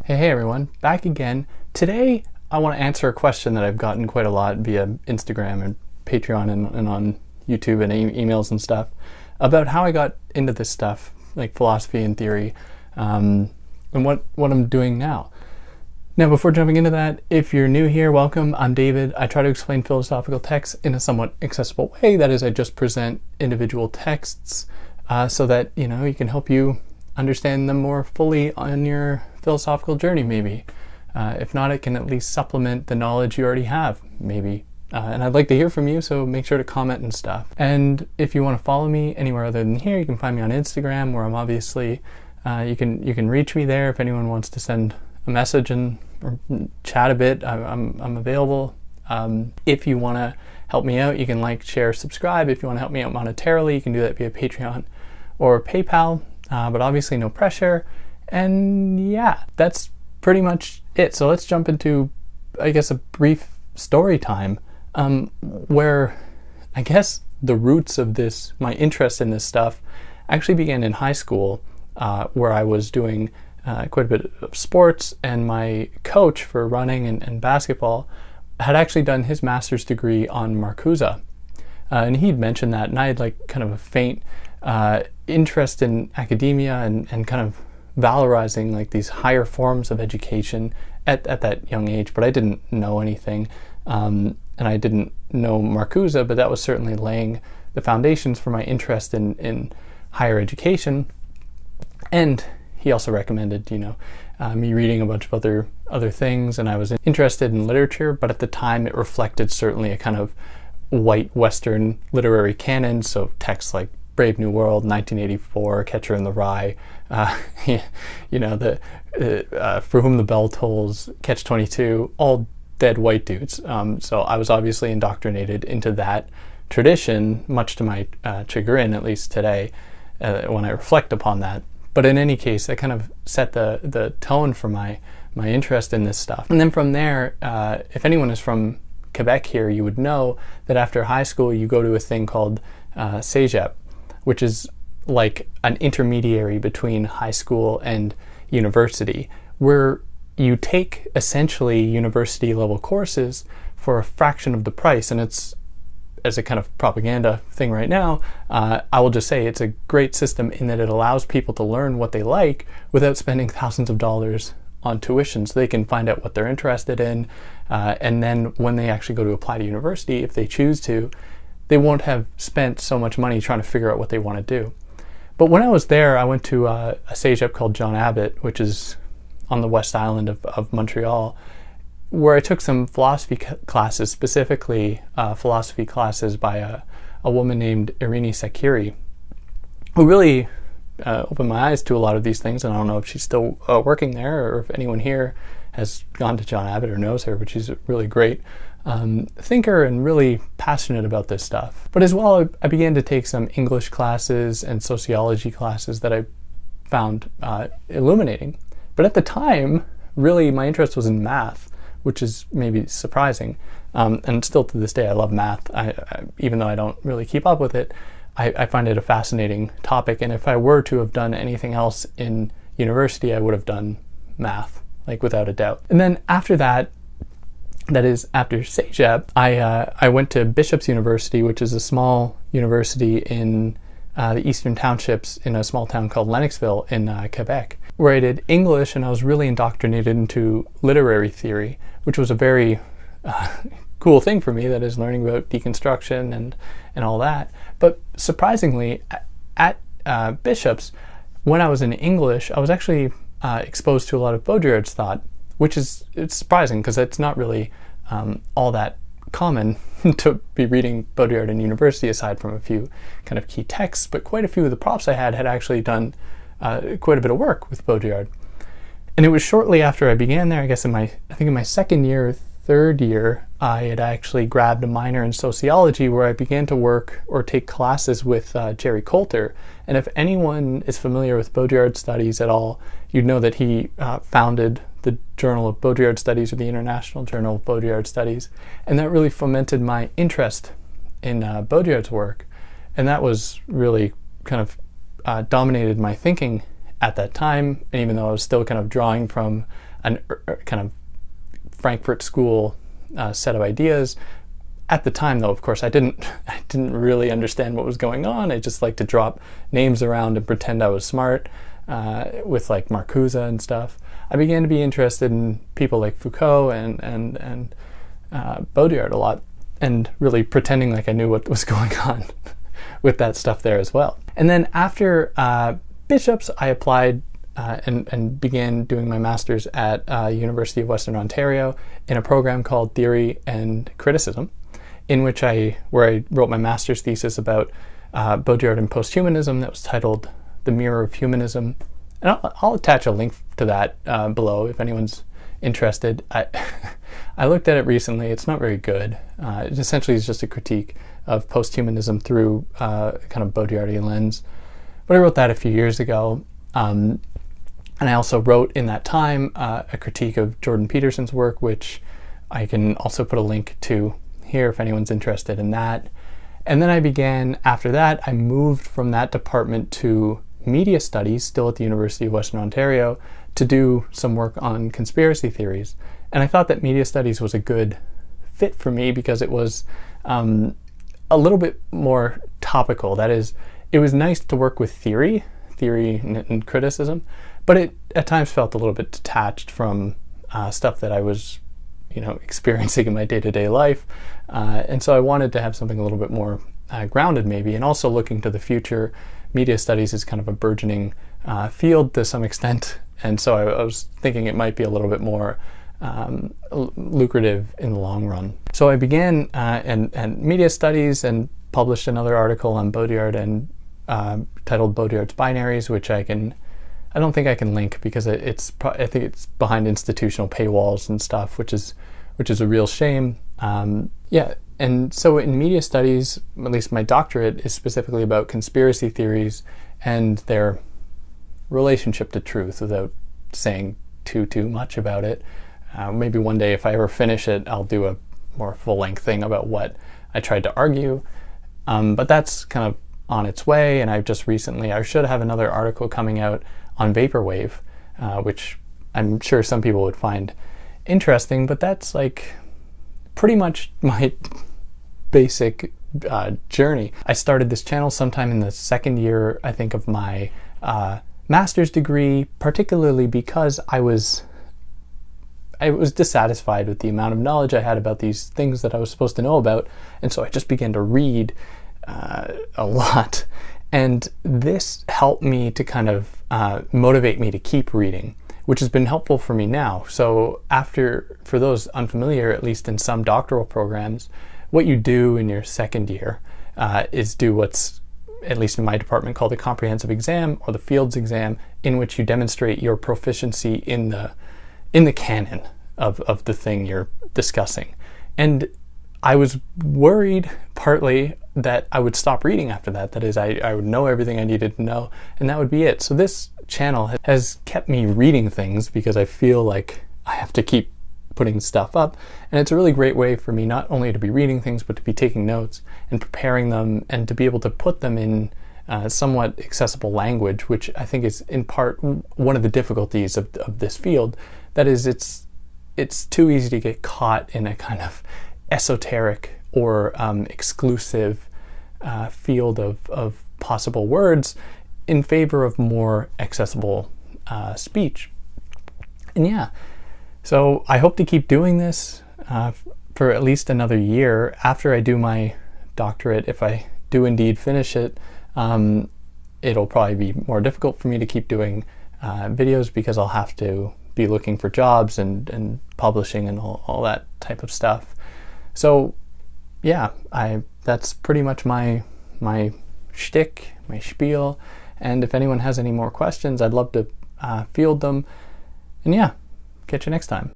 Hey everyone, back again. Today I want to answer a question that I've gotten quite a lot via Instagram and Patreon and on YouTube and emails and stuff about how I got into this stuff, like philosophy and theory, and what I'm doing now. Now, before jumping into that, if you're new here, welcome. I'm David. I try to explain philosophical texts in a somewhat accessible way. That is, I just present individual texts so that, you can help you understand them more fully on your philosophical journey, maybe. If not, it can at least supplement the knowledge you already have, maybe. And I'd like to hear from you, so make sure to comment and stuff. And if you want to follow me anywhere other than here, you can find me on Instagram, where I'm obviously, you can reach me there if anyone wants to send a message or chat a bit. I'm available. If you want to help me out, you can like, share, subscribe. If you want to help me out monetarily, you can do that via Patreon or PayPal, but obviously no pressure. And yeah, that's pretty much it. So let's jump into, I guess, a brief story time where I guess the roots of this, my interest in this stuff, actually began in high school, where I was doing quite a bit of sports, and my coach for running and basketball had actually done his master's degree on Marcuse. And he'd mentioned that, and I had like kind of a faint interest in academia and kind of valorizing like these higher forms of education at that young age, but I didn't know anything. And I didn't know Marcuse, but that was certainly laying the foundations for my interest in higher education. And he also recommended, me reading a bunch of other things, and I was interested in literature, but at the time it reflected certainly a kind of white Western literary canon, so texts like Brave New World, 1984, Catcher in the Rye, For Whom the Bell Tolls, Catch-22, all dead white dudes. So I was obviously indoctrinated into that tradition, much to my chagrin, at least today, when I reflect upon that. But in any case, that kind of set the tone for my interest in this stuff. And then from there, if anyone is from Quebec here, you would know that after high school, you go to a thing called Cégep, which is like an intermediary between high school and university, where you take essentially university level courses for a fraction of the price. And it's, as a kind of propaganda thing right now, I will just say it's a great system in that it allows people to learn what they like without spending thousands of dollars on tuition, so they can find out what they're interested in, and then when they actually go to apply to university, if they choose to, they won't have spent so much money trying to figure out what they want to do. But when I was there, I went to a cégep called John Abbott, which is on the West Island of Montreal, where I took some philosophy classes, specifically philosophy classes by a woman named Irini Sakiri, who really opened my eyes to a lot of these things. And I don't know if she's still working there, or if anyone here has gone to John Abbott or knows her, but she's a really great thinker and really passionate about this stuff. But as well, I began to take some English classes and sociology classes that I found illuminating. But at the time, really, my interest was in math, which is maybe surprising. And still to this day, I love math. Even though I don't really keep up with it, I find it a fascinating topic. And if I were to have done anything else in university, I would have done math, like without a doubt. And then after that is after Cégep, I went to Bishop's University, which is a small university in the Eastern Townships in a small town called Lennoxville in Quebec, where I did English, and I was really indoctrinated into literary theory, which was a very cool thing for me, that is, learning about deconstruction and all that. But surprisingly, at Bishop's, when I was in English, I was actually exposed to a lot of Baudrillard's thought, which it's surprising because it's not really all that common to be reading Baudrillard in university, aside from a few kind of key texts. But quite a few of the profs I had actually done quite a bit of work with Baudrillard. And it was shortly after I began there, I guess in my second year, third year, I had actually grabbed a minor in sociology, where I began to work or take classes with Jerry Coulter. And if anyone is familiar with Baudrillard studies at all, you'd know that he founded the Journal of Baudrillard Studies, or the International Journal of Baudrillard Studies. And that really fomented my interest in Baudrillard's work. And that was really kind of dominated my thinking at that time. And even though I was still kind of drawing from kind of Frankfurt School set of ideas. At the time, though, of course, I didn't really understand what was going on. I just liked to drop names around and pretend I was smart with like Marcuse and stuff. I began to be interested in people like Foucault and Baudrillard a lot, and really pretending like I knew what was going on with that stuff there as well. And then after Bishops, I applied and began doing my master's at University of Western Ontario in a program called Theory and Criticism, in which I wrote my master's thesis about Baudrillard and posthumanism that was titled The Mirror of Humanism. And I'll attach a link to that below if anyone's interested. I looked at it recently. It's not very good. It essentially is just a critique of posthumanism through kind of Baudrillardian lens. But I wrote that a few years ago. And I also wrote in that time a critique of Jordan Peterson's work, which I can also put a link to here if anyone's interested in that. And then after that, I moved from that department to media studies, still at the University of Western Ontario, to do some work on conspiracy theories. And I thought that media studies was a good fit for me because it was a little bit more topical. That is, it was nice to work with theory and criticism, but it at times felt a little bit detached from stuff that I was, experiencing in my day-to-day life. And so I wanted to have something a little bit more grounded maybe, and also looking to the future. Media studies is kind of a burgeoning field to some extent, and so I was thinking it might be a little bit more lucrative in the long run. So I began and media studies and published another article on Baudrillard and titled Baudrillard's Binaries, which I don't think I can link because I think it's behind institutional paywalls and stuff, which is a real shame. And so in media studies, at least my doctorate is specifically about conspiracy theories and their relationship to truth, without saying too much about it. Maybe one day if I ever finish it, I'll do a more full-length thing about what I tried to argue. But that's kind of on its way, and I should have another article coming out on vaporwave, which I'm sure some people would find interesting, but that's like pretty much my basic journey. I started this channel sometime in the second year, I think, of my master's degree, particularly because I was dissatisfied with the amount of knowledge I had about these things that I was supposed to know about, and so I just began to read a lot. And this helped me to kind of motivate me to keep reading, which has been helpful for me now. So for those unfamiliar, at least in some doctoral programs, what you do in your second year is do what's, at least in my department, called the comprehensive exam or the fields exam, in which you demonstrate your proficiency in the canon of the thing you're discussing. And I was worried partly that I would stop reading after that. That is, I would know everything I needed to know, and that would be it. So this channel has kept me reading things because I feel like I have to keep putting stuff up. And it's a really great way for me not only to be reading things, but to be taking notes and preparing them, and to be able to put them in somewhat accessible language, which I think is in part one of the difficulties of this field. That is, it's too easy to get caught in a kind of esoteric or exclusive field of possible words in favor of more accessible speech. And yeah, so I hope to keep doing this for at least another year after I do my doctorate. If I do indeed finish it, it'll probably be more difficult for me to keep doing videos because I'll have to be looking for jobs and publishing and all that type of stuff. So yeah, that's pretty much my shtick, my spiel. And if anyone has any more questions, I'd love to field them. And yeah, catch you next time.